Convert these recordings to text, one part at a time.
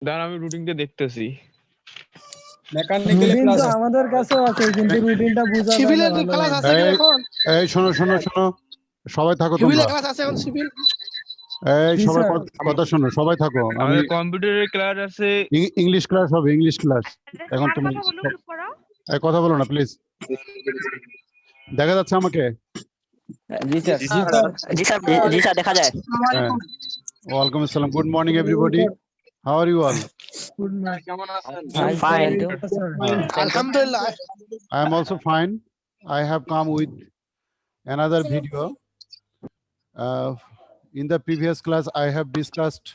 দাঁড়া আমি রুটিনটা দেখতেছি। মেকানিক্যাল রুটিন ক্লাস তো আছে। আমাদের কাছেও আছে, কিন্তু রুটিনটা বোঝা যায় না সিভিলের ভালো ক্লাস মতো। আছে কি এখন? এই শোনো শোনো শোনো, সবাই থাকো সিভিলের তোমরা। ক্লাস আছে এখন সিভিল? এই জি সবাই স্যার। কথা শোনো, সবাই থাকো। আমি আমাদের কম্পিউটারের ক্লাস আছে। ইংলিশ ক্লাস হবে, ইংলিশ ক্লাস। এখন তুমি কথা বলো না প্লিজ। দেখা যাচ্ছে আমাকে? জি স্যার। জি স্যার। জি স্যার, জি স্যার দেখা যায়। হ্যাঁ, ওয়েলকাম আসসালাম, good morning everybody, how are you all? Good morning কেমন আছেন? Fine. স্যার। আলহামদুলিল্লাহ। I am also fine. I have come with another video. In the previous class, I have discussed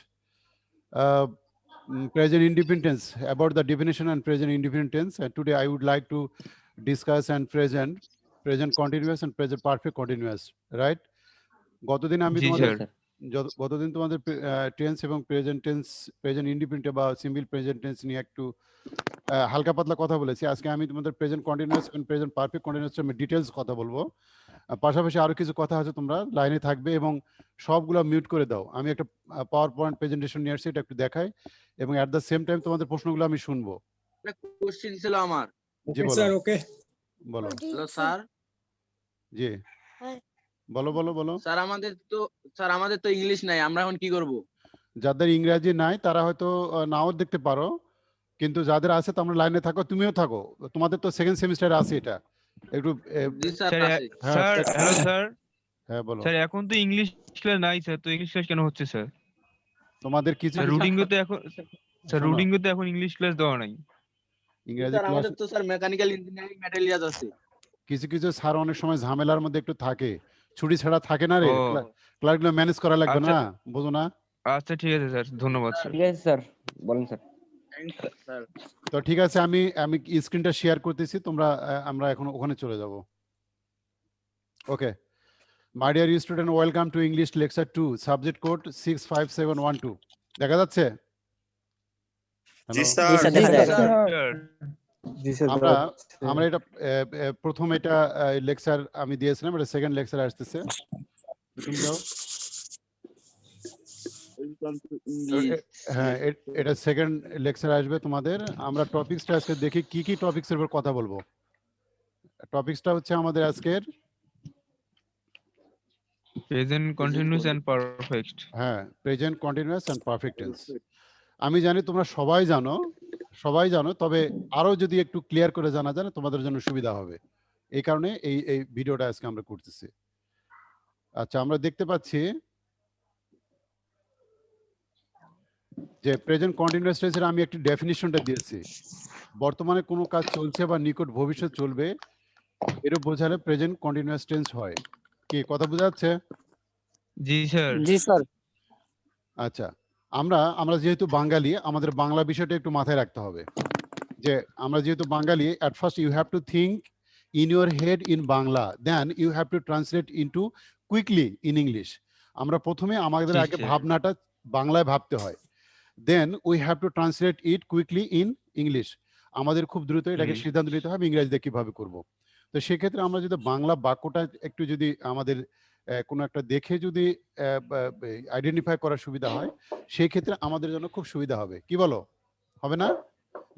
present independence, about the definition and present independence. And today I would like to discuss and present continuous and present perfect continuous. Right? গতদিন আমি জি তোমাদের sir. গতদিন তোমাদের tense এবং present tense, present independent বা simple present tense নিয়ে একটু হালকা পাতলা কথা বলেছি। আজকে আমি তোমাদের প্রেজেন্ট কন্টিনিউয়াস এবং প্রেজেন্ট পারফেক্ট কন্টিনিউয়াস আমি ডিটেলস কথা বলবো। পাশাপাশি আরো কিছু কথা আছে, তোমরা লাইনে থাকবে এবং সবগুলো মিউট করে দাও। আমি একটা পাওয়ার পয়েন্ট প্রেজেন্টেশন নিয়ে আসছি, এটা একটু দেখাই এবং অ্যাট দ্য সেম টাইম তোমাদের প্রশ্নগুলো আমি শুনবো। একটা কোশ্চেন ছিল আমার। জি ওকে বলো। স্যার, ওকে। বলো। Hello sir. জি বলো বলো বলো। স্যার আমাদের তো ইংলিশ নাই, আমরা এখন কি করব? যাদের ইংরেজি নাই তারা হয়তো নাও দেখতে পারো, কিন্তু যাদের আছে তোমরা লাইনে থাকো, তুমিও থাকো। তোমাদের তো সেকেন্ড সেমিস্টারে আছে এটা একটু। জি স্যার স্যার আছে। Sir hello sir. হ্যাঁ বলো। স্যার এখন তো ইংলিশ ক্লাস নাই স্যার, তো ইংলিশ ক্লাস কেন হচ্ছে স্যার? তোমাদের কিছু স্যার কিছু রুটিনগুলোতে এখন স্যার শোনো, রুটিনগুলোতে এখন ইংলিশ ক্লাস দেওয়া নাই। ইংরেজি স্যার ক্লাস আমাদের তো স্যার মেকানিক্যাল ইঞ্জিনিয়ারিং ম্যাটেরিয়ালস আছে। কিছু কিছু স্যার অনেক সময় ঝামেলার মধ্যে একটু থাকে, ছুটি ছাড়া থাকে না রে, ও ক্লাসগুলো ম্যানেজ করা লাগবে আচ্ছা না, বুঝো না? আচ্ছা ঠিক আছে স্যার, ধন্যবাদ স্যার। ঠিক আছে স্যার, বলেন স্যার। Thank you sir. তো ঠিক আছে, আমি আমি স্ক্রিনটা শেয়ার করতেছি, তোমরা আমরা এখন ওখানে চলে যাব। Okay, my dear student, welcome to English lecture 2, subject code 65712। দেখা যাচ্ছে? জি হ্যালো, স্যার। জি স্যার দেখা যায়। আমরা আমরা এটা প্রথম এটা লেকচার আমি দিয়েছিলাম, এটা সেকেন্ড লেকচার আসতেছে। তুমি যাও। Welcome to English. হ্যাঁ, এটা সেকেন্ড লেকচার আসবে তোমাদের। আমরা টপিকসটা আজকে দেখি কি কি টপিকসের উপর কথা বলবো। টপিকসটা হচ্ছে আমাদের আজকের প্রেজেন্ট কন্টিনিউয়াস এন্ড পারফেক্ট। হ্যাঁ, present continuous and perfect tense. আমি জানি তোমরা সবাই জানো, তবে আরো যদি একটু ক্লিয়ার করে জানা যায় তোমাদের জন্য সুবিধা হবে। এই কারণে এই ভিডিওটা আজকে আমরা করতেছি। আচ্ছা, আমরা দেখতে পাচ্ছি যে প্রেজেন্ট কন্টিনিউয়াস টেন্সের আমি একটি ডেফিনিশনটা দিয়েছি। বর্তমানে কোনো কাজ চলছে বা নিকট ভবিষ্যৎ চলবে, এর বোঝালে প্রেজেন্ট কন্টিনিউয়াস টেন্স হয়। কি কথা বোঝা যাচ্ছে? জি স্যার। জি স্যার। আচ্ছা, আমরা যেহেতু বাঙালি, আমাদের বাংলা বিষয়টা একটু মাথায় রাখতে হবে যে আমরা যেহেতু বাঙালি, at first you have to think in your head in Bangla, then you have to translate into quickly in English. আমরা প্রথমে আমাদের আগে ভাবনাটা বাংলায় ভাবতে হয়, then we have to translate it quickly in English. আমাদের খুব দ্রুত এটাকে সিদ্ধান্ত নিতে হবে ইংরেজিতে কিভাবে করব। তো সেক্ষেত্রে আমরা যদি বাংলা বাক্যটা একটু যদি আমাদের কোনো একটা দেখে যদি আইডেন্টিফাই করার সুবিধা হয়, সেই ক্ষেত্রে আমাদের জন্য খুব সুবিধা হবে। কি বলো, হবে না?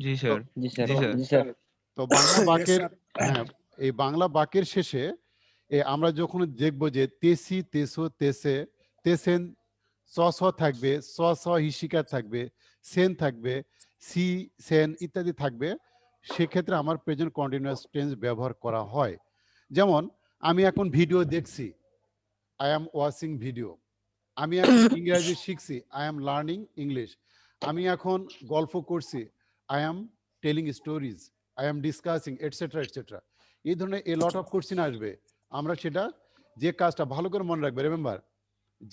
জি স্যার। জি স্যার। জি স্যার। জি স্যার। তো বাংলা বাক্যের হ্যাঁ, এই বাংলা বাক্যের শেষে আমরা যখন দেখবো যে তেসি, তেসো, তেসে, তেসেন, স স থাকবে, স স হিসিকার থাকবে, সেন থাকবে, সি সেন ইত্যাদি থাকবে, সেক্ষেত্রে আমার প্রেজেন্ট কন্টিনিউয়াস টেন্স ব্যবহার করা হয়। যেমন আমি এখন ভিডিও দেখছি, আই অ্যাম ওয়াচিং ভিডিও। আমি এখন ইংরেজি শিখছি, আই অ্যাম লার্নিং ইংলিশ। আমি এখন গল্প করছি, I am telling stories, I am discussing, etcetera etcetera. এই ধরনের এ লট অফ কোশ্চেন আসবে। আমরা সেটা যে কাজটা ভালো করে মনে রাখবে, রিমেম্বার,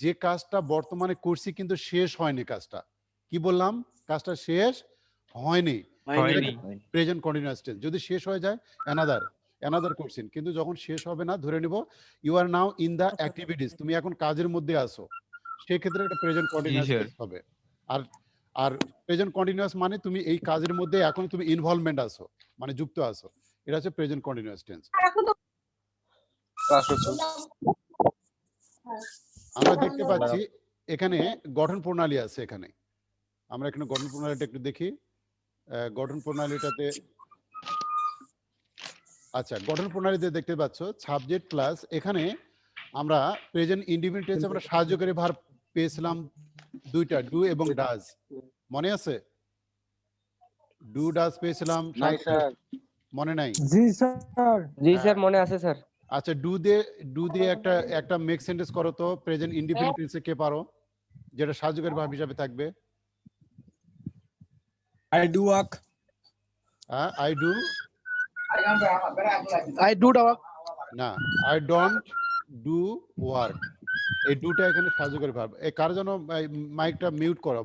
যে কাজটা বর্তমানে করছি কিন্তু শেষ হয়নি কাজটা। কি বললাম? কাজটা শেষ হয়নি, প্রেজেন্ট কন্টিনিউয়াস টেন্স। যদি শেষ হয়ে যায় অ্যানাদার কোশ্চেন, কিন্তু যখন শেষ হবে না, ধরে নিব you are now in the activities, তুমি এখন কাজের মধ্যে আছো, সেক্ষেত্রে এটা প্রেজেন্ট কন্টিনিউয়াস টেন্স হবে। আর প্রেজেন্ট কন্টিনিউয়াস মানে তুমি এই কাজের মধ্যে এখন তুমি ইনভলভমেন্ট আছো, মানে যুক্ত আছো, এটা হচ্ছে প্রেজেন্ট কন্টিনিউয়াস টেন্স। আমরা দেখতে পাচ্ছি এখানে গঠন প্রণালী আছে। এখানে আমরা এখানে গঠন প্রণালীটা একটু দেখি। গঠন প্রণালীটাতে আচ্ছা, গঠন প্রণালীতে দেখতে পাচ্ছ সাবজেক্ট প্লাস এখানে আমরা প্রেজেন্ট ইনডিফিনিট টেন্সে আমরা সাহায্যকারী ভার্ব পেয়েছিলাম দুইটা, ডু এবং ডাজ। মনে আছে? ডু ডাজ পেয়েছিলাম, নাই স্যার। মনে নাই? জি স্যার। জি স্যার মনে আছে স্যার। আচ্ছা, ডু দিয়ে একটা মেক সেন্টেন্স করো তো প্রেজেন্ট ইনডিফিনিট টেন্সে, কে পারো? যেটা সাহায্যকারী ভার্ব হিসাবে থাকবে। I do work. I do I do the work. না, আই ডোন্ট ডু ওয়ার্ক। এই ডুটা এখানে সাহায্যকারী ভার্ব। এই কার জন্য মাইকটা মিউট করো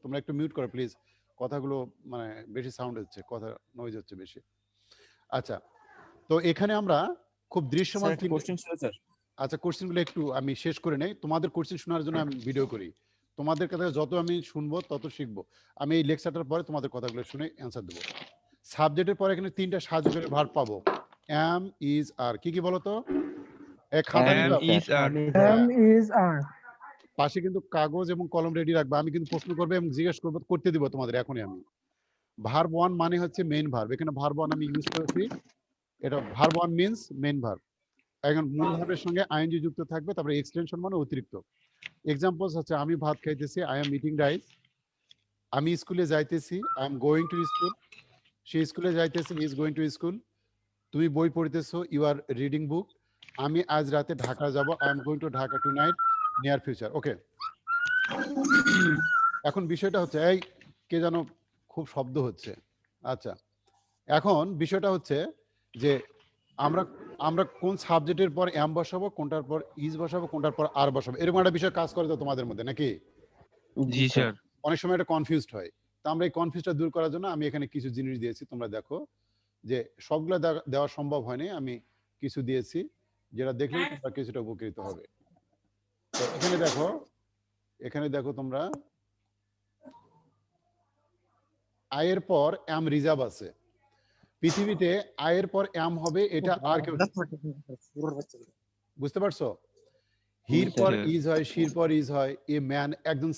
তোমরা, একটু মিউট করো প্লিজ। কথাগুলো মানে বেশি সাউন্ড হচ্ছে, কথা নয়েজ হচ্ছে বেশি। আচ্ছা, তো এখানে আমরা খুব দৃশ্যমান আচ্ছা, কোশ্চেনগুলো একটু আমি শেষ করে নেই। তোমাদের কোশ্চেন শোনার জন্য আমি ভিডিও করি। তোমাদের কথা যত আমি শুনবো তত শিখবো। আমি এই লেকচারটার পরে তোমাদের কথাগুলো শুনে অ্যান্সার দেবো। সাবজেক্টের পরে এখানে তিনটা সাহায্যকারী ভার্ব পাবো, অ্যাম, ইজ, আর। কি কি বলো তো? খাতা am নিবা? is are am is are পাশে কিন্তু কাগজ এবং কলম রেডি রাখবা। আমি কিন্তু প্রশ্ন করবো এবং জিজ্ঞেস করবো, করতে দিব তোমাদের এখনই। আমি ভার্ব ওয়ান মানে হচ্ছে মেইন ভার্ব। এখানে ভার্ব ওয়ান আমি ইউজ করেছি, এটা verb one means main verb. এখন মূল ভার্বের সঙ্গে আইএনজি যুক্ত থাকবে, তারপরে এক্সটেনশন মানে অতিরিক্ত। এক্সাম্পলস হচ্ছে আমি ভাত খাইতেছি, আই এম ইটিং রাইস। আমি স্কুলে যাইতেছি, I am going to school. সে স্কুলে যাইতেছে, he is going to school. তুমি বই পড়তেছো, ইউ আর রিডিং বুক। আমি আজ রাতে ঢাকা যাব, I am going to Dhaka tonight, near future. Okay, এখন বিষয়টা হচ্ছে, এই কে যেন খুব শব্দ হচ্ছে। আচ্ছা, এখন বিষয়টা হচ্ছে যে আমরা কোন সাবজেক্টের পর এম বসাবো, কোনটার পর ইজ বসাবো, কোনটার পর আর বসাবো, এরকম একটা বিষয় কাজ করে তো তোমাদের মধ্যে, নাকি? জি স্যার। অনেক সময় এটা কনফিউজড হয়। তো আমরা এই কনফিউজটা দূর করার জন্য আমি এখানে কিছু জিনিস দিয়েছি, তোমরা দেখো। যে সবগুলো দেওয়া সম্ভব হয়নি, আমি কিছু দিয়েছি, যেটা দেখলে তোমরা কিছুটা উপকৃত হবে। তো এখানে দেখো তোমরা, আয়ের পর এম রিজার্ভ আছে। পৃথিবীতে আয়ের পর এম হবে, এটা আর কেউ, বুঝতে পারছো? হির পর ইজ হয়, শির পর ইজ হয়। এ ম্যান একদম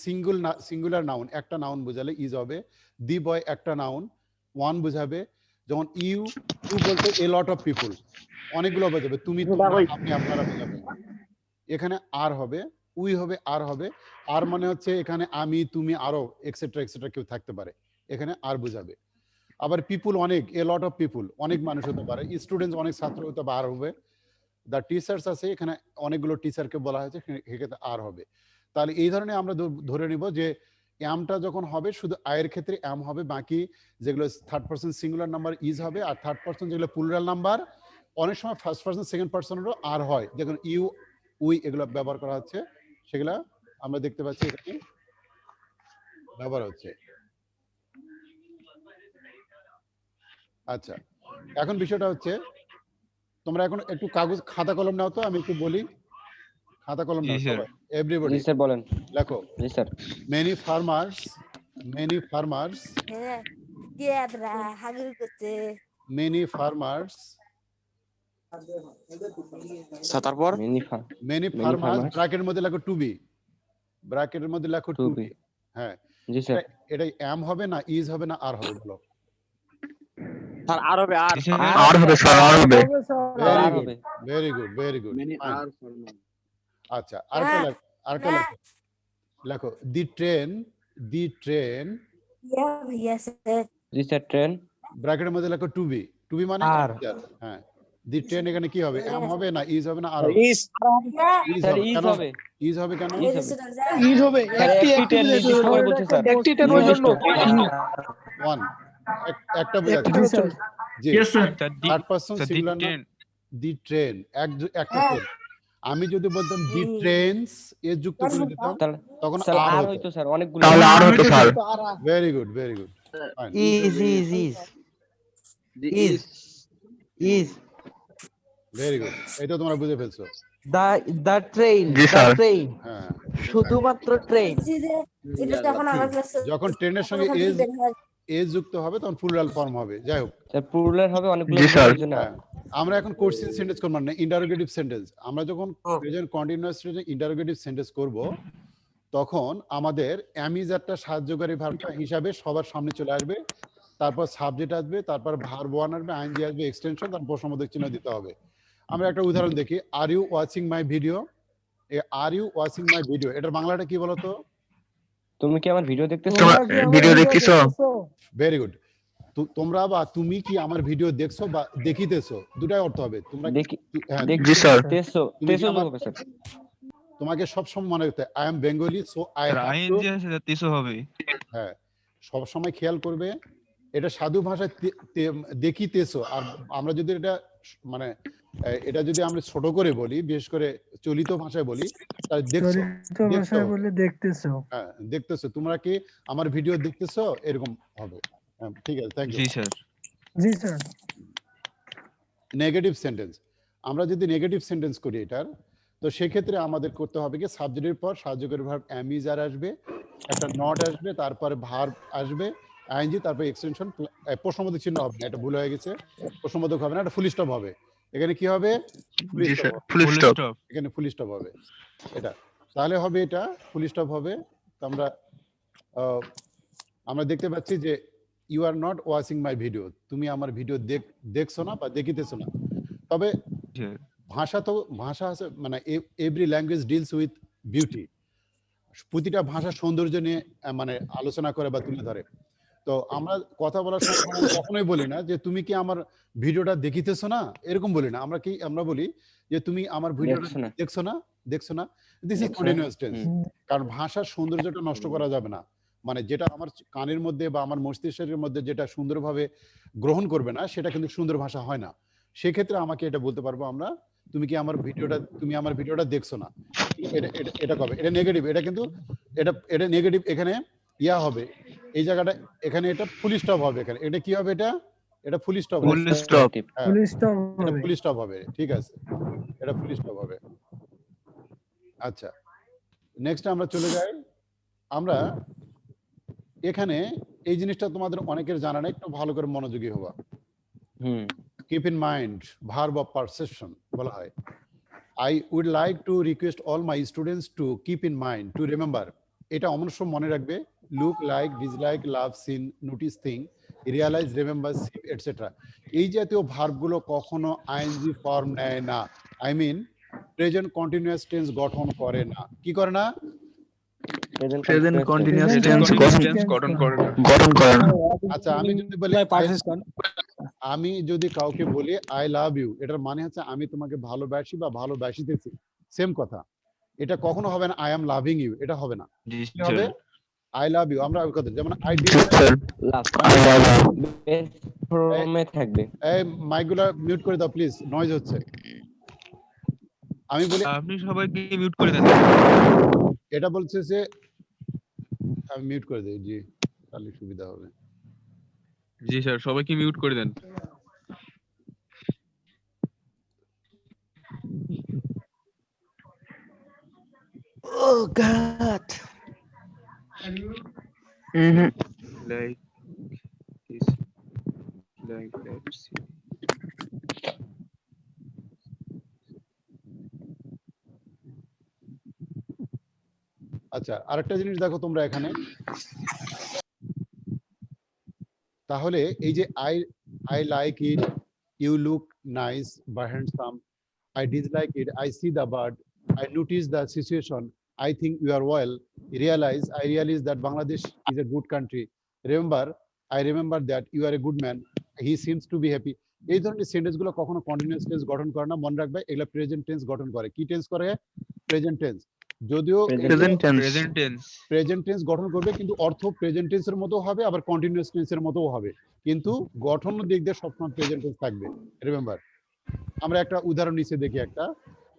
সিঙ্গুলার নাউন, একটা নাউন বোঝালে ইজ হবে। দি বয় একটা নাউন, ওয়ান বোঝাবে। যেমন ইউ বলতে এ লট অফ পিপুল, অনেকগুলো বোঝাবে। তুমি, আপনি, আপনারা বোঝাবে। এখানে আর হবে, উই হবে, আর হবে। আর মানে হচ্ছে এখানে আমি, তুমি, আরো এক্সেট্রা এক্সেট্রা কেউ থাকতে পারে, এখানে আর বোঝাবে। আবার পিপুল অনেক, এ লট অফ পিপুল, অনেক মানুষ হতে পারে। স্টুডেন্টস অনেক ছাত্র হতে পারে, আর হবে। দ্য টিচার্স আছে, এখানে অনেকগুলো টিচারকে বলা হয়েছে, সেক্ষেত্রে আর হবে। তাহলে এই ধরনের আমরা ধরে নিব যে এমটা যখন হবে শুধু আয়ের ক্ষেত্রে এম হবে, বাকি যেগুলো third person singular number is হবে, আর থার্ড পারসন যেগুলো প্লুরাল নাম্বার, অনেক সময় ফার্স্ট পারসন সেকেন্ড পারসনেরও আর হয়। দেখুন ইউ, উই এগুলো ব্যবহার করা হচ্ছে, সেগুলা আমরা দেখতে পাচ্ছি এখানে ব্যবহার হচ্ছে। আচ্ছা, এখন বিষয়টা হচ্ছে, তোমরা এখন একটু কাগজ খাতা কলম নাও তো, আমি একটু বলি। খাতা কলম নাও সবাই, এভরিবডি। জি স্যার বলেন। লেখো, জি sir. Many farmers many farmers তারপর মেনি ফার্মার্স ব্র্যাকেটের মধ্যে লেখো টু বি, ব্র্যাকেটের মধ্যে লেখো টু বি। হ্যাঁ, জি স্যার। এটা এম হবে না ইজ হবে না আর হবে? বলো। স্যার আর হবে, আর আর হবে স্যার, আর হবে। ভেরি গুড মেনি আর ফরমাল। আচ্ছা, আরেকটা লেখো, the train G sir. Train ব্র্যাকেটের মধ্যে লেখো টু বি মানে আর। হ্যাঁ, দি ট্রেন এখানে কি হবে, এম হবে না ইজ হবে না আর হবে? স্যার ইজ হবে। ইজ হবে কেন? ইজ হবে। একটি ট্রেন নির্দিষ্ট করে বলছে স্যার। একটি ট্রেনের জন্য ওয়ান, একটা বোঝাচ্ছে। জি স্যার। জি স্যার থার্ড পারসন সিঙ্গুলার না, দি ট্রেন একটা ট্রেন। আমি যদি বলতাম দি ট্রেনস এর যুক্ত করে দিতাম, তখন স্যার আর আর হতো। হইতো স্যার, অনেকগুলো। তাহলে আর হতো sir. Very good is very good, এটা তোমরা বুঝে ফেলছো। the train G sir. হ্যাঁ, শুধুমাত্র ট্রেন। যখন ট্রেনের সঙ্গে এজ যুক্ত হবে তখন প্লুরাল ফর্ম হবে। যাই হোক, স্যার প্লুরাল হবে, অনেকগুলো জি স্যার। বোঝার জন্য। হ্যাঁ, আমরা এখন কোশ্চেন সেন্টেন্স করব না, ইন্টারোগেটিভ সেন্টেন্স। আমরা যখন প্রেজেন্ট কন্টিনিউয়াস ইন্টারোগেটিভ সেন্টেন্স করব, তখন আমাদের অ্যামিজারটা সাহায্যকারী ভার্ব হিসাবে সবার সামনে চলে আসবে, তারপর সাবজেক্ট আসবে, তারপর ভার্ব ওয়ান আসবে, আইএনজি আসবে, এক্সটেনশন, তারপর প্রশ্নবোধক চিহ্ন দিতে হবে। আমরা একটা উদাহরণ দেখি, are you watching my video. Are you watching my video, এটার বাংলাটা কি বলতো? তুমি কি আমার ভিডিও দেখতেছো? তোমার তোমরা কি আমার ভিডিও video দেখতেছো? Very good. তোমরা বা তুমি কি আমার ভিডিও দেখছো বা দেখিতেছো, দুটাই অর্থ হবে। তোমরা দেখি হ্যাঁ, জি স্যার। তেসো তুমি তেসো কি আমার- হবে স্যার। তোমাকে সবসময় মনে রাখতে I am Bengali so I sir have to, ING আছে তেসো হবে। হ্যাঁ সবসময় খেয়াল করবে এটা সাধু ভাষায় দেখিতেছো। আর আমরা যদি এটা মানে এটা যদি আমরা ছোট করে বলি, বিশেষ করে চলিত ভাষায় বলি, তাহলে দেখছো, চলিত ভাষায় বলে দেখতেছো। হ্যাঁ দেখতেছো, তোমরা কি আমার ভিডিও দেখতেছো, এরকম হবে। হ্যাঁ, ঠিক আছে, থ্যাংক জি ইউ। স্যার। জি স্যার। নেগেটিভ সেন্টেন্স, আমরা যদি নেগেটিভ সেন্টেন্স করি এটার, তো সেক্ষেত্রে আমাদের করতে হবে কি সাবজেক্টের পর সাহায্যকারী ভার্ব অ্যামিজ আর আসবে, একটা নট আসবে, তারপরে ভার্ব আসবে, আইএনজি, তারপরে এক্সটেনশন, প্রশ্নবোধক চিহ্ন হবে না, এটা ভুল হয়ে গেছে, প্রশ্নবোধক হবে না, এটা ফুল স্টপ হবে। এখানে কি হবে? ফুল জি স্টপ স্যার, হবে। Full stop. এখানে ফুল স্টপ হবে, এটা তাহলে হবে, এটা ফুল স্টপ হবে। তো আমরা দেখতে পাচ্ছি যে you are not watching my video, তুমি আমার ভিডিও দেখছো না বা দেখিতেছো না। তবে ভাষা আছে, মানে every language deals with beauty, প্রতিটা ভাষা সৌন্দর্য নিয়ে মানে আলোচনা করে বা তুলে ধরে। তো আমরা কথা বলার সময় আমরা কখনোই বলি না যে তুমি কি আমার ভিডিওটা দেখিতেছো না, এরকম বলি না। আমরা বলি যে তুমি আমার ভিডিওটা দেখছো না। This is continuous tense. কারণ ভাষার সৌন্দর্যটা নষ্ট করা যাবে না, মানে যেটা আমার কানের মধ্যে বা আমার মস্তিষ্কের মধ্যে যেটা সুন্দরভাবে গ্রহণ করবে না, সেটা কিন্তু সুন্দর ভাষা হয় না। সেক্ষেত্রে আমাকে এটা বলতে পারবো আমরা, তুমি আমার ভিডিওটা দেখছো না, এটা কবে, এটা নেগেটিভ, এটা কিন্তু এটা নেগেটিভ। এখানে ইয়া হবে এই জায়গাটা, এখানে এটা ফুল স্টপ হবে, এখানে এটা কি হবে, এটা ফুল স্টপ হবে, ফুল স্টপ। ফুল স্টপ এটা হবে। ফুল স্টপ হবে, ঠিক আছে, এটা ফুল স্টপ হবে। আচ্ছা, নেক্সট আমরা চলে যাই। আমরা এখানে এই জিনিসটা তোমাদের অনেকের জানা নেই, একটু ভালো করে মনোযোগী হবা। Keep in mind, verb of perception বলা হয়। I would like to request all my students to keep in mind, to remember, এটা অবশ্যই মনে রাখবে, look, like, dislike, love, seen, notice, think, realize, remember, see, etc. এই জাতীয় ভার্বগুলো কখনো ING form নেয় না, I mean present continuous tense গঠন করে না। কি করে না? Present continuous Present tense continuous গঠন tense করে না। আচ্ছা, আমি যদি কাউকে বলি আই লাভ ইউ, এটার মানে হচ্ছে আমি তোমাকে ভালোবাসি বা ভালোবাসিতেছি, সেম কথা। এটা কখনো হবে না আই এম লাভিং ইউ, এটা হবে না। জি কি হবে? স্যার। I love you. আমরা ওই কথা, যেমন আই জি স্যার। I love you. ফর্মে থাকবে। এই মাইকগুলো মিউট করে দাও প্লিজ, নয়েজ হচ্ছে। আমি বলি, আপনি সবাইকে মিউট করে দেন। এটা বলছে যে আমি মিউট করে দিই, জি তাহলে সুবিধা হবে। জি স্যার, সবাইকে মিউট করে দেন। Oh God. Like this, like that. আচ্ছা, আরেকটা জিনিস দেখো তোমরা এখানে, তাহলে এই যে I like it, you look nice বা handsome, I dislike it, I see the bird, I notice the situation, I think you are well, I realize that Bangladesh is a good country, I remember that you are a good man, he seems to be happy. এই ধরনের sentence গুলো কখনো continuous tense গঠন করে না, মনে রাখবে এগুলো প্রেজেন্ট টেন্স গঠন করে। কি টেন্স করে? Present tense. যদিও প্রেজেন্ট টেন্স গঠন করবে, কিন্তু অর্থ প্রেজেন্ট টেন্সের মতো হবে, আবার কন্টিনিউয়াস টেন্সের মতো হবে, কিন্তু গঠন দিক দিয়ে সবসময় প্রেজেন্ট টেন্স থাকবে। রিমেম্বার। আমরা একটা উদাহরণ নিচে দেখি, একটা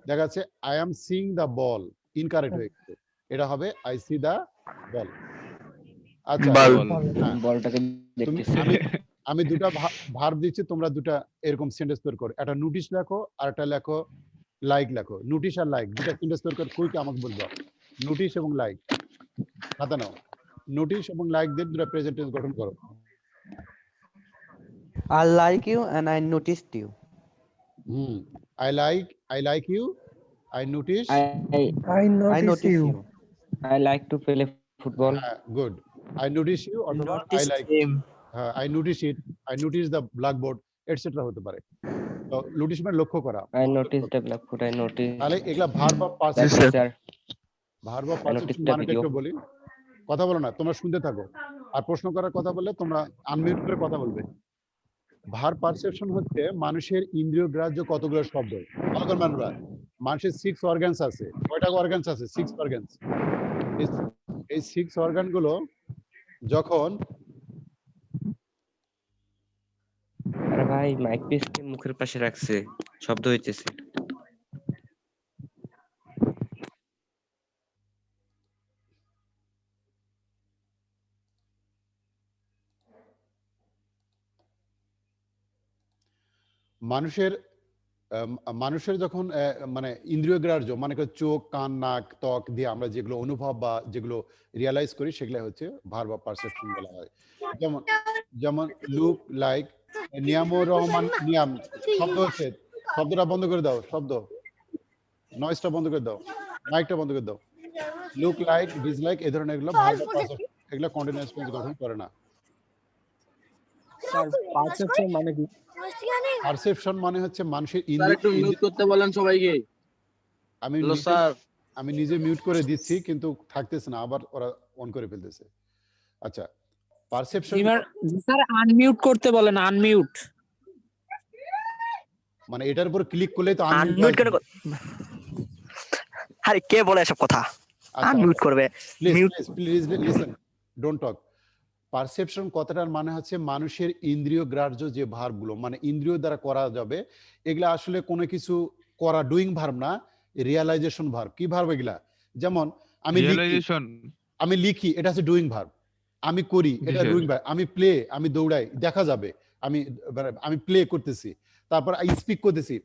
দেখা যাচ্ছে I am seeing the ball, incorrect হয়ে গেছে, এটা হবে আই সি দ্য বল। আচ্ছা, বলটাকে দেখতেছি। আমি দুটা ভার্ব দিচ্ছি, তোমরা দুটা এরকম সেন্টেন্স তৈরি করো। একটা নোটিশ লেখো আর একটা লেখো লাইক লেখো। নোটিশ আর লাইক দুটা সেন্টেন্স তৈরি করে কুইক আমাকে বলবো। নোটিশ এবং লাইক, খাতা নাও। নোটিশ এবং লাইক দিয়ে দুটা প্রেজেন্ট টেন্স গঠন করো। I like you and I noticed you. I like you, I notice, I notice you. I like to play football. Good. I notice you অথবা I like, I notice it, I notice the blackboard etcetera হতে পারে। তো notice মানে লক্ষ্য করা। I noticed the blackboard. I noticed তাহলে এগুলা verb of that perception, teacher. Verb of I perception noticed the মানেটা video. একটু বলি। কথা বলো না, তোমরা শুনতে থাকো। আর প্রশ্ন করার কথা বললে তোমরা আনমিউট করে কথা বলবে। ভার্ব পারসেপশন হচ্ছে মানুষের ইন্দ্রিয় গ্রাহ্য কতগুলো শব্দ। ভালো করে মানবা, মানুষের 6 অর্গানস আছে। কয়টা অর্গানস আছে? 6 অর্গানস। এই 6 অর্গান গুলো যখন আরে ভাই মাইক পিসকে মুখের পাশে রাখছে, শব্দ হইতেছে। মানুষের মানুষের যখন মানে ইন্দ্রিয় গ্রাহ্য মানে চোখ, কান, নাক, ত্বক দিয়ে আমরা যেগুলো অনুভব বা যেগুলো রিয়ালাইজ করি সেগুলো হচ্ছে ভার্ব অফ পারসেপশন বলা হয়। যেমন যেমন লুক লাইক, নিয়ামুর রহমান, নিয়াম শব্দ হচ্ছে, শব্দটা বন্ধ করে দাও, শব্দ নয়েজটা বন্ধ করে দাও, মাইকটা বন্ধ করে দাও। লুক লাইক, ডিসলাইক এই ধরনের এগুলো ভার্ব অফ পারসেপশন, এগুলো কন্টিনিউয়াস টেন্স গঠন করে না। স্যার পারসেপশন মানে কি? পারসেপশন মানে হচ্ছে মানুষের স্যার একটু মিউট করতে বলেন সবাইকে। আমি হ্যালো নিজে- স্যার। আমি নিজে মিউট করে দিচ্ছি কিন্তু থাকতেছে না, আবার ওরা অন করে ফেলতেছে। আচ্ছা, পারসেপশন স্যার আনমিউট করতে বলেন, আনমিউট। মানে এটার উপর ক্লিক করলেই তো আনমিউট করে আরে কে বলে এসব কথা? আনমিউট করবে। Please listen, don't talk. Perception কথাটার মানে হচ্ছে মানুষের ইন্দ্রিয় গ্রাহ্য যে ভার্বগুলো মানে ইন্দ্রিয় দ্বারা করা যাবে, এগুলা আসলে কোনো কিছু করা, ডুইং ভার্ব না, রিয়ালাইজেশন ভার্ব। কি ভার্ব এগুলা? যেমন আমি লিখি, রিয়েলাইজেশন, আমি লিখি, এটা হচ্ছে ডুইং ভার্ব। আমি করি, এটা জি, ডুইং ভার্ব। আমি প্লে, আমি দৌড়াই, দেখা যাবে আমি আমি প্লে করতেছি। তারপর আই স্পিক করতেছি,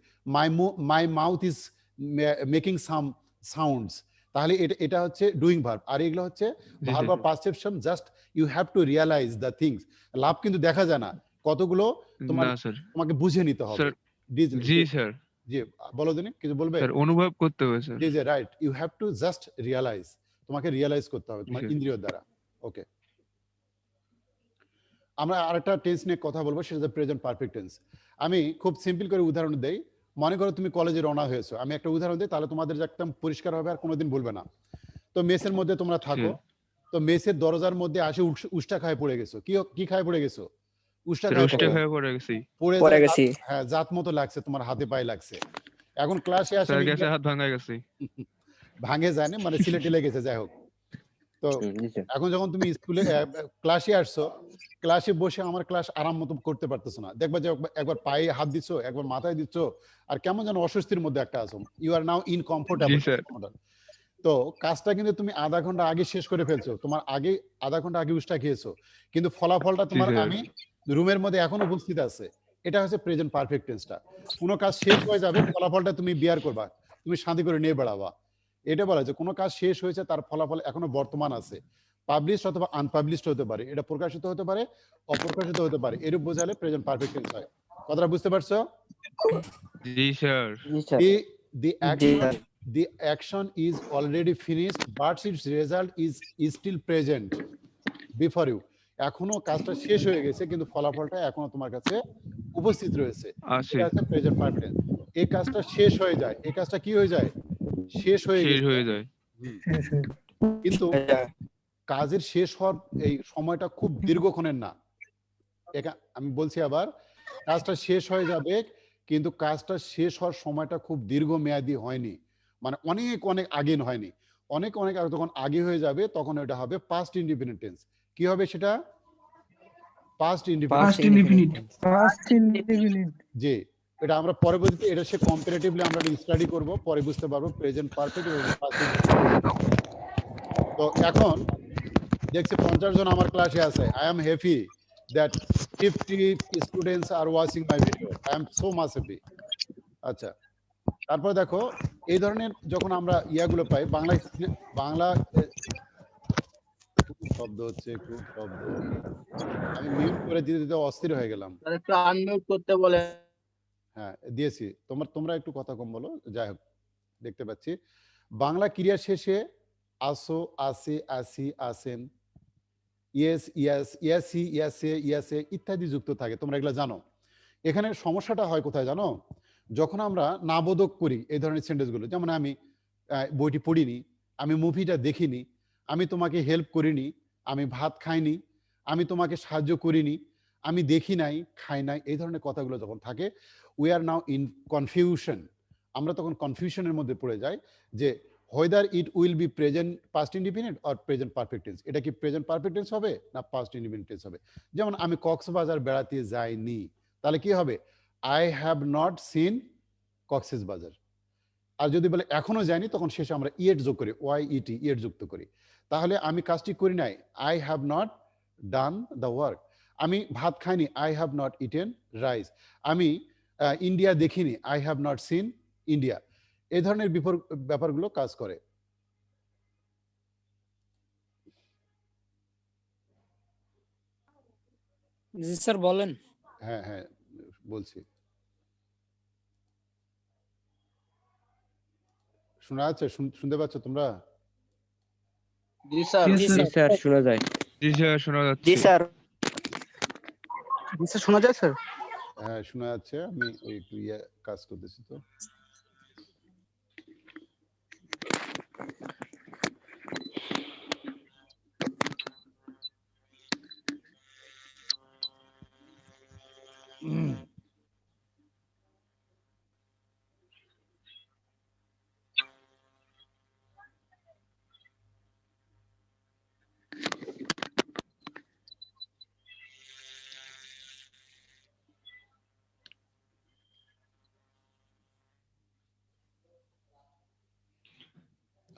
my mouth is making some sounds. তাহলে এটা এটা হচ্ছে ডুইং ভার্ব। আর এগুলো হচ্ছে জি, ভার্ব জি, of perception, just you have to realize the things. লাভ কিন্তু দেখা যায় না, কতগুলো তোমার না স্যার। তোমাকে বুঝে নিতে হবে। স্যার, জি স্যার, জি বলো দিনি, কিছু বলবে? স্যার অনুভব করতে হবে স্যার। জি জি right, you have to just realise, তোমাকে রিয়ালাইজ করতে হবে তোমার জি, স্যার। ইন্দ্রিয় দ্বারা। ওকে, আমরা আরেকটা টেন্স নিয়ে কথা বলবো, সেটা হচ্ছে প্রেজেন্ট পারফেক্ট টেন্স। আমি খুব সিম্পল করে উদাহরণ দেই। মনে করো তুমি কলেজে রওনা হয়েছো, আমি একটা উদাহরণ দিই, তাহলে তোমাদের একদম পরিষ্কার হবে আর কোনোদিন বলবে না। তো মেসের মধ্যে তোমরা থাকো, তো মেসের দরজার মধ্যে আসে উষ্টা খায় পড়ে গেছো। কি কি খায় পড়ে গেছো? উষ্টা স্যার খায় উষ্টা হয়ে পড়ে গেছি। পড়ে গেছি। হ্যাঁ, জাত মতো লাগছে, তোমার হাতে পায়ে লাগছে। এখন ক্লাসে আসে স্যার গেছে হাত ভাঙা গেছে। ভাঙে যায়নি, মানে সিলেটে লেগেছে, যাই হোক। তো জি স্যার। এখন যখন তুমি স্কুলে ক্লাসে আসছো, ক্লাসে বসে আমার ক্লাস আরাম মতো করতে পারতেছো না। দেখবা যে একবার পায়ে হাত দিচ্ছ, একবার মাথায় দিচ্ছ, আর কেমন যেন অস্বস্তির মধ্যে একটা আছো। You are now uncomfortable. জি, স্যার। তো কাজটা কিন্তু তুমি আধা ঘন্টা আগে শেষ করে ফেলছো, তোমার আগে আধা ঘন্টা আগে উষ্টা খেয়েছো, কিন্তু ফলাফলটা তোমার স্যার। আমি রুমের মধ্যে এখন উপস্থিত আছে। এটা হচ্ছে প্রেজেন্ট পারফেক্ট টেন্সটা। কোনো কাজ শেষ হয়ে যাবে, ফলাফলটা তুমি বিয়ার করবা, তুমি শান্তি করে নিয়ে বেড়াবা। এটা বলা যে কোনো কাজ শেষ হয়েছে, তার ফলাফল এখনো বর্তমান আছে। পাবলিশড অথবা আনপাবলিশড হতে পারে, এটা প্রকাশিত হতে পারে, অপ্রকাশিত হতে পারে, এরূপ বোঝালে প্রেজেন্ট পারফেক্ট টেন্স হয়। কথাটা বুঝতে পারছো? জি স্যার। জি sir. The action is already finished, but its result is still present before you. এখনো কাজটা শেষ হয়ে গেছে, কিন্তু ফলাফলটা এখনো তোমার কাছে উপস্থিত রয়েছে। আছে, এটা হচ্ছে প্রেজেন্ট পারফেক্ট টেন্স। এই কাজটা শেষ হয়ে যায়, এই কাজটা কি হয়ে যায়? শেষ হয়ে শেষ গেছে। হয়ে যায়। শেষ হয়ে কিন্তু কাজের শেষ হওয়ার এই সময়টা খুব দীর্ঘক্ষণের না। আমি বলছি আবার, কাজটা শেষ হয়ে যাবে, কিন্তু কাজটা শেষ হওয়ার সময়টা খুব দীর্ঘমেয়াদী হয়নি, মানে অনেক অনেক আগে হয়নি, অনেক অনেক আগে। তখন আগে হয়ে যাবে, তখন এটা হবে পাস্ট ইনডিফিনিট টেন্স। কি হবে সেটা? Past indefinite. First indefinite. জি, এটা আমরা পরবর্তীতে এটা সে কম্পারেটিভলি আমরা স্টাডি করব, পরে বুঝতে পারবো প্রেজেন্ট পারফেক্ট এবং পাস্ট ইনডিফিনিট। তো এখন দেখছি 50 জন আমার ক্লাসে আছে। I am happy that 50 students are watching my video. I am so much happy. আচ্ছা, তারপর দেখো এই ধরনের যখন আমরা ইয়াগুলো পাই, বাংলা খুব শব্দ হচ্ছে, খুব শব্দ। আমি মিউট করে দিতে দিতে অস্থির হয়ে গেলাম। স্যার একটু আনমিউট করতে বলেন। হ্যাঁ দিয়েছি, তোমরা একটু কথা কম বলো। যাই হোক, দেখতে পাচ্ছি বাংলা ক্রিয়া শেষে আসো, আসে, আসি, আসেন, ইয়েস, ইয়াস, ইয়াসি, ইয়াসে, ইয়াসে ইত্যাদি যুক্ত থাকে। তোমরা এগুলো জানো। এখানে সমস্যাটা হয় কোথায় জানো? যখন আমরা নাবোধক করি এই ধরনের সেন্টেন্সগুলো, যেমন আমি বইটি পড়িনি, আমি মুভিটা দেখিনি, আমি তোমাকে হেল্প করিনি, আমি ভাত খাইনি, আমি তোমাকে সাহায্য করিনি, আমি দেখি নাই, খাই নাই, এই ধরনের কথাগুলো যখন থাকে, we are now in confusion. আমরা তখন কনফিউশনের মধ্যে পড়ে যাই যে whether it will be present past indefinite or present perfect tense। এটা কি প্রেজেন্ট পারফেক্ট টেন্স হবে না পাস্ট ইনডিফিনিট টেন্স হবে? যেমন আমি কক্সবাজার বেড়াতে যাইনি, তাহলে কি হবে? I have not seen Cox's বাজার। আর যদি বলে এখনো যায়নি, তখন শেষে আমরা ইয়েট যোগ করি, ওয়াইইটি, ইয়েট যুক্ত করি। তাহলে আমি কাজটি করি নাই, I have not done the work. আমি ভাত খাইনি, I have not eaten rice. আমি ইন্ডিয়া দেখিনি, I have not seen India. এই ধরনের ব্যাপারগুলো কাজ করে। জি স্যার বলেন। হ্যাঁ হ্যাঁ বলছি, শোনা যাচ্ছে? শুনতে পাচ্ছ তোমরা? জি স্যার। জি জি জি স্যার। স্যার শোনা যায়। জি স্যার শোনা জি যাচ্ছে। স্যার। শোনা যায় স্যার? হ্যাঁ শোনা যাচ্ছে। আমি একটু কাজ করতেছি তো।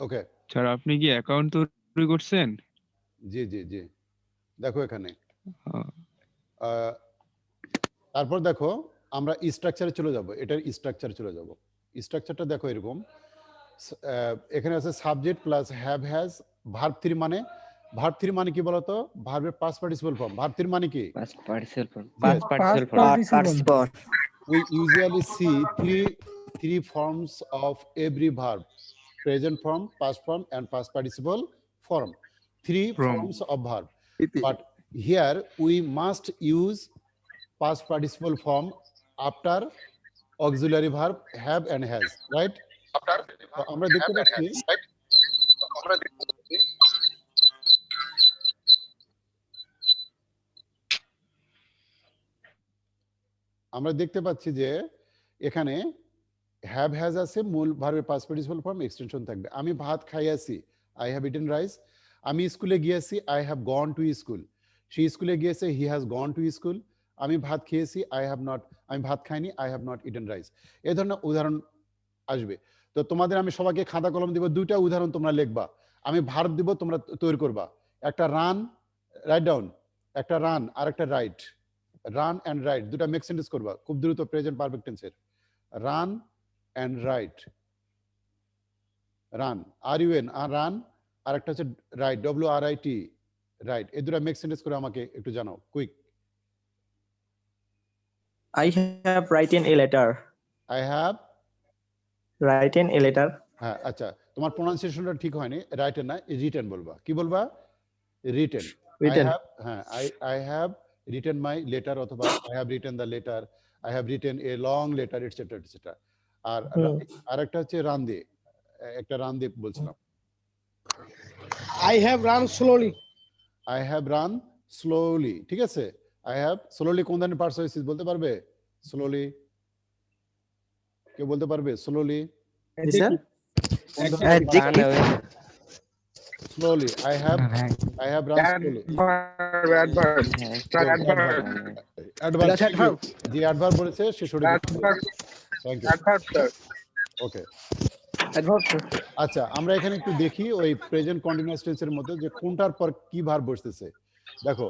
ওকে, স্যার আপনি কি অ্যাকাউন্ট তৈরি করছেন? জি জি জি, দেখো এখানে আহ, তারপর দেখো আমরা স্ট্রাকচারে চলে যাব। এটার স্ট্রাকচারে চলে যাব। স্ট্রাকচারটা দেখো এরকম, এখানে আছে subject plus have has, verb 3 মানে, ভার্ব 3 মানে কি বলতো? ভার্বের পাস্ট পার্টিসিপল ফর্ম। ভার্ব 3 মানে কি? Past participle form. Yes. Past participle form. Participle. We usually see three forms of every verb: present form, past form, and past participle form. Three Form. forms of verb. But here we must use past participle form after auxiliary verb have and has, right? তো আমরা দেখতে পাচ্ছি যে এখানে have has আছে, মূল ভার্বের past participle form, extension থাকবে। আমি ভাত খাইয়াছি, আই হ্যাভ ইটেন রাইস। আমি স্কুলে গিয়েছি, I have gone to school. সে স্কুলে গিয়েছে, he has gone to school. আমি ভাত খেয়েছি, আমি ভাত খাইনি, I have not eaten rice. এই ধরনের উদাহরণ আসবে। তো তোমাদের আমি সবাইকে খাতা কলম দিব, দুইটা উদাহরণ তোমরা লিখবা। আমি ভার্ব দিব, তোমরা তৈরি করবা। একটা রান, রাইট ডাউন, একটা রান আর একটা রাইট। রান এন্ড রাইট দুটা মেক সেন্টেন্স করবা খুব দ্রুত, প্রেজেন্ট পারফেক্ট টেন্সের। Run and write, run R U N, আর রান আর একটা হচ্ছে রাইট, WRIT, রাইট। এই দুটা মেক সেন্টেন্স করে আমাকে একটু জানাও, quick. I have written a letter. I have Written a letter. হ্যাঁ আচ্ছা, তোমার প্রোনাউন্সিয়েশনটা ঠিক হয়নি, রাইটেন না, রিটেন বলবা। কি বলবা? রিটেন। Written. হ্যাঁ, I have written my letter, অথবা I have written the letter, I have written a long letter, etc etc। আর আরেকটা হচ্ছে রান দিয়ে, একটা রান দিয়ে বলছিলাম। I have run slowly. I have run slowly, ঠিক আছে। I have slowly কোন ধরনের পার্টস বলতে পারবে? slowly কেউ বলতে পারবে? slowly Yes, sir. slowly I have run slowly। adverb যে adverb বলেছে সে সঠিক। Thank you. ওকে, আচ্ছা আমরা এখানে একটু দেখি ওই প্রেজেন্ট কন্টিনিউয়াস টেন্সের মধ্যে যে কোনটার পর কি ভার্ব বসতেছে। দেখো,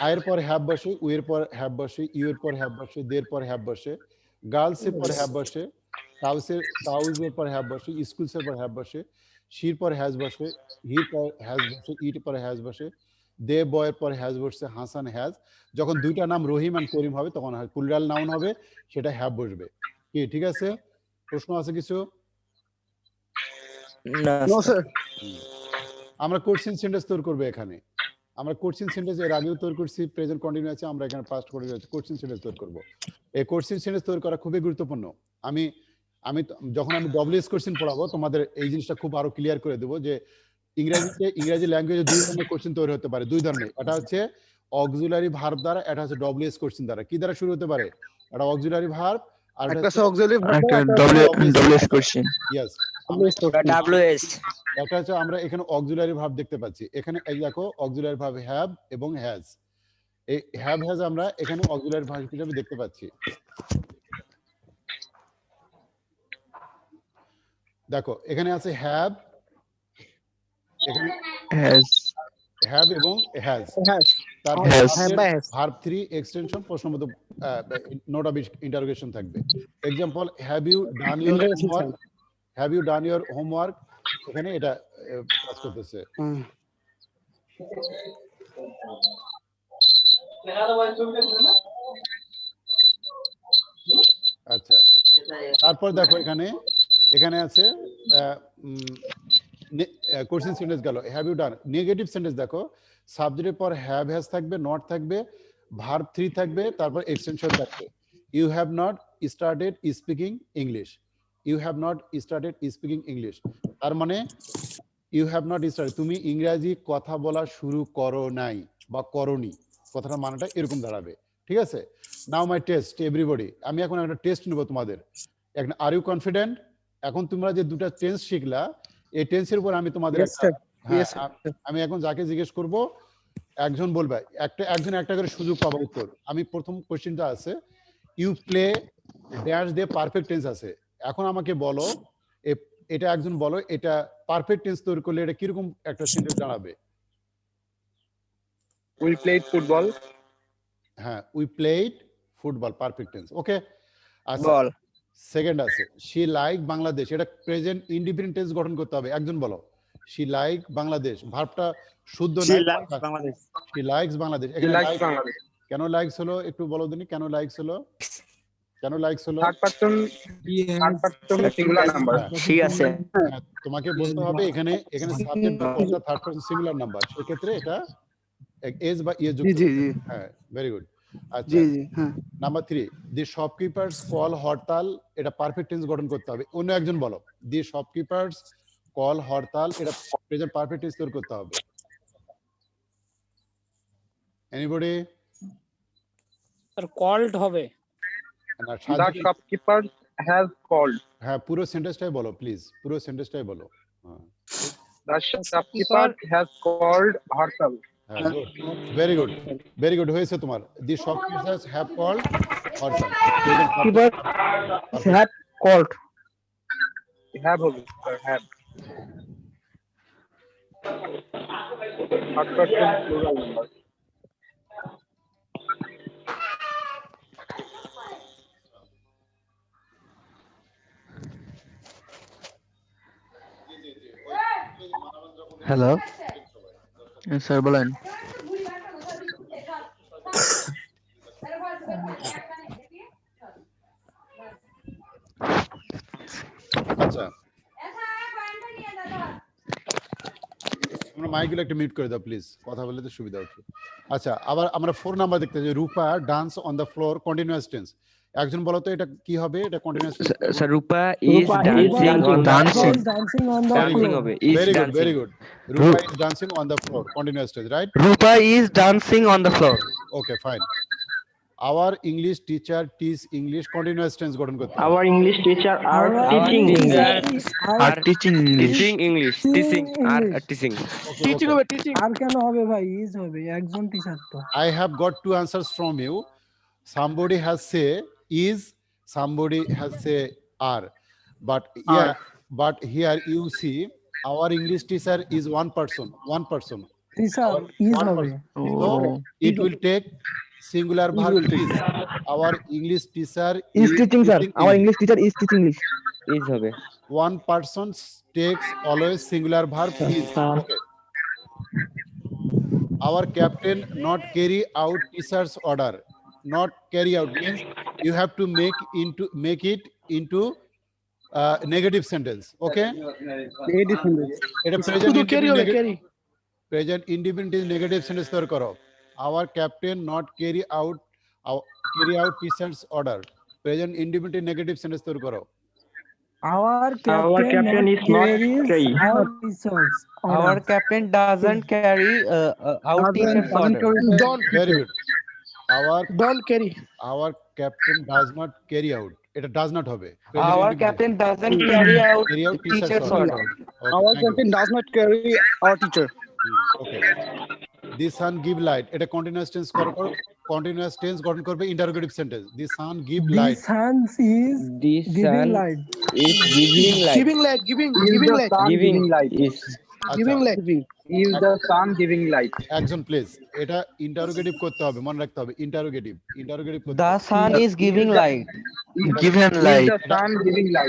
আয়ের পর হ্যাভ বসে, উয়ের পর হ্যাভ বসে, ইউর পর হ্যাভ বসে, দের পর হ্যাভ বসে, গার্লসের পর হ্যাভ বসে, তাউজের পর হ্যাভ বসে, স্কুলসের পর হ্যাভ বসে, শির পর হ্যাজ বসে, হির পর হ্যাজ বসে, ইট পর হ্যাজ বসে, দে বয়ের পর হ্যাজ বসে, হাসান হ্যাজ। যখন দুইটা নাম রহিম এন্ড করিম হবে তখন প্লুরাল নাউন হবে, সেটা হ্যাভ বসবে। কি ঠিক আছে? প্রশ্ন আছে কিছু? না No, sir. আমরা কোশ্চেন সেন্টেন্স তৈরি করব এখানে। আমরা কোশ্চেন সেন্টেন্স এর আগেও তৈরি করছি, প্রেজেন্ট কন্টিনিউ আছে, আমরা এখানে পাস্ট কন্টিনিউ আছে, কোশ্চেন সেন্টেন্স তৈরি করব। এই কোশ্চেন সেন্টেন্স তৈরি করা খুবই গুরুত্বপূর্ণ। আমি যখন আমি ডব্লিউএস কোশ্চেন পড়াবো তোমাদের এই জিনিসটা খুব আরো ক্লিয়ার করে দেব যে ইংরেজি ল্যাঙ্গুয়েজে দুই ধরনের কোশ্চেন তৈরি হতে পারে, দুই ধরনের। এটা হচ্ছে অক্সিলারি ভার্ব দ্বারা, এটা হচ্ছে ডব্লিউএস কোশ্চেন দ্বারা। কি দ্বারা শুরু হতে পারে? এটা অক্সিলারি ভার্ব আর এটা একটা auxiliary verb, একটা একটা ডব্লিউএস কোশ্চেন। ইয়েস। ডাব্লিউএস একটা হচ্ছে আমরা এখানে অক্সিলারি ভার্ব দেখতে পাচ্ছি। এখানে এই দেখো অক্সিলারি ভার্ব হ্যাভ এবং হ্যাজ। এই হ্যাভ হ্যাজ আমরা এখানে অক্সিলারি ভার্ব হিসেবে দেখতে পাচ্ছি। দেখো এখানে আছে হ্যাভ, এখানে হ্যাভ এবং হ্যাজ। তারপর ভার্ব 3 এক্সটেনশন প্রশ্নবোধক নোট অফ ইন্টারোগেশন থাকবে। Example, have you done your homework? Have you done your homework? এখানে এটা কাজ করতেছে। আচ্ছা, তারপর দেখো এখানে আছে কোশ্চেন সেন্টেন্স গেল। Have you done. Negative sentence দেখো, সাবজেক্টের পর হ্যাভ হ্যাজ থাকবে, নট থাকবে, ভার্ব 3 থাকবে, তারপর এক্সটেনশন থাকবে। You have not started speaking English. You have not started speaking English, তার মানে ইউ হ্যাভ নট স্টার্টেড, তুমি ইংরেজি কথা বলা শুরু করো নাই বা করোনি, কথাটার মানেটা এরকম দাঁড়াবে। ঠিক আছে? Now my test everybody. আমি এখন একটা টেস্ট নেব তোমাদের। Are you confident? এখন তোমরা যে দুটো টেন্স শিখলা, এই টেন্সের উপর আমি তোমাদের আমি এখন যাকে জিজ্ঞেস করব একজন বলবে, একজন একটা করে সুযোগ পাবো উত্তর। আমি প্রথম কোশ্চেনটা আছে, ইউ প্লে ড্যাশ দিয়ে পারফেক্ট টেন্স আছে। এখন আমাকে বলো, এটা একজন বলো, এটা পারফেক্ট টেন্স তৈরি করলে এটা কিরকম একটা সেন্টেন্স দাঁড়াবে? We played football. হ্যাঁ, we played football, perfect tense. Okay, আচ্ছা বল সেকেন্ড আছে, শি লাইক বাংলাদেশ। এটা প্রেজেন্ট ইন্ডিপেন্ডেন্ট টেন্স গঠন করতে হবে। একজন বলো, শি লাইক বাংলাদেশ। ভার্বটা শুদ্ধ না, শি লাইকস বাংলাদেশ। এখানে কেন লাইকস হলো একটু বলো দিনি, কেন লাইকস হলো? কেন লাইকস হলো? Third person singular number. ঠিক আছে তোমাকে বলতে হবে এখানে সাবজেক্ট বা কর্তা থার্ড পারসন সিঙ্গুলার নাম্বার, সেক্ষেত্রে এটা এস বা ইয়ে যুক্ত। হ্যাঁ, ভেরি গুড। আচ্ছা, নাম্বার 3, দি শপকিপার্স কল হরতাল। এটা পারফেক্ট টেন্স গঠন করতে হবে। অন্য একজন বলো, দি শপকিপার্স কল হরতাল। এটা প্রেজেন্ট পারফেক্ট টেন্স তৈরি করতে হবে। এনিবডি? স্যার কল্ড হবে। না, The shopkeeper has called. হ্যাঁ, পুরো সেন্টেন্সটাই বলো প্লিজ, পুরো সেন্টেন্সটাই বলো। The shopkeeper has called Hartal. হ্যাঁ, ভেরি গুড, ভেরি গুড হয়েছে তোমার। The shopkeepers have called hartal. Have called. Have হবে, sir, have. Third person plural number. Hello, sir বলেন। আচ্ছা, তোমরা মাইকগুলো একটু মিউট করে দাও প্লিজ, কথা বললে তো সুবিধা হচ্ছে। আচ্ছা, আবার আমরা 4 নাম্বার দেখতে যে Rupa dance on the floor, continuous tense. একজন বলো তো এটা কি হবে? এটা continuous tense. Sir Rupa is dancing on the floor. Dancing on the dancing হবে, is very good, very dancing. Good. Rupa is dancing on the floor, continuous tense, right? Rupa is dancing on the floor okay, fine. Our English teacher teach English, continuous tense গঠন করতে হবে। Our English teacher are teaching English. R teaching English teaching English, teaching R teaching. Teaching হবে, teaching. আর কেন হবে ভাই? Is হবে, একজন teacher তো। I have got 2 answers from you. Somebody has say is, somebody has say are. But yeah, but here you see our English teacher is one person. Teacher is One হবে। person. So it will take singular verb is. Our English teacher Is teaching, sir. Our English teacher is teaching English. Is হবে। One person takes always singular verb is. Okay. Our captain not carry out teacher's order. Not carry out means you have to make it into negative sentence okay এটা শুধু carry হবে carry present indefinitive negative sentence তৈরি করো our captain not carry out teachers order present indefinitive negative sentence তৈরি করো Our Our captain is not carry. our teachers. Our captain doesn't carry out teacher's order. don't very good don't carry our captain does not carry out এটা does not হবে Present Our indifinitive. captain doesn't carry out Carry out teacher's order. Okay, our thank you. captain does not carry our teacher Okay. The sun give light. এটা continuous tense continuous tense গঠন করবে interrogative sentence. The sun give The light. sun is The giving sun light. is giving light. giving light giving light Giving light is giving light is the sun giving light একজন please এটা interrogative করতে হবে মনে রাখতে হবে interrogative করতে The হবে। sun is giving light. Given is light. the sun giving light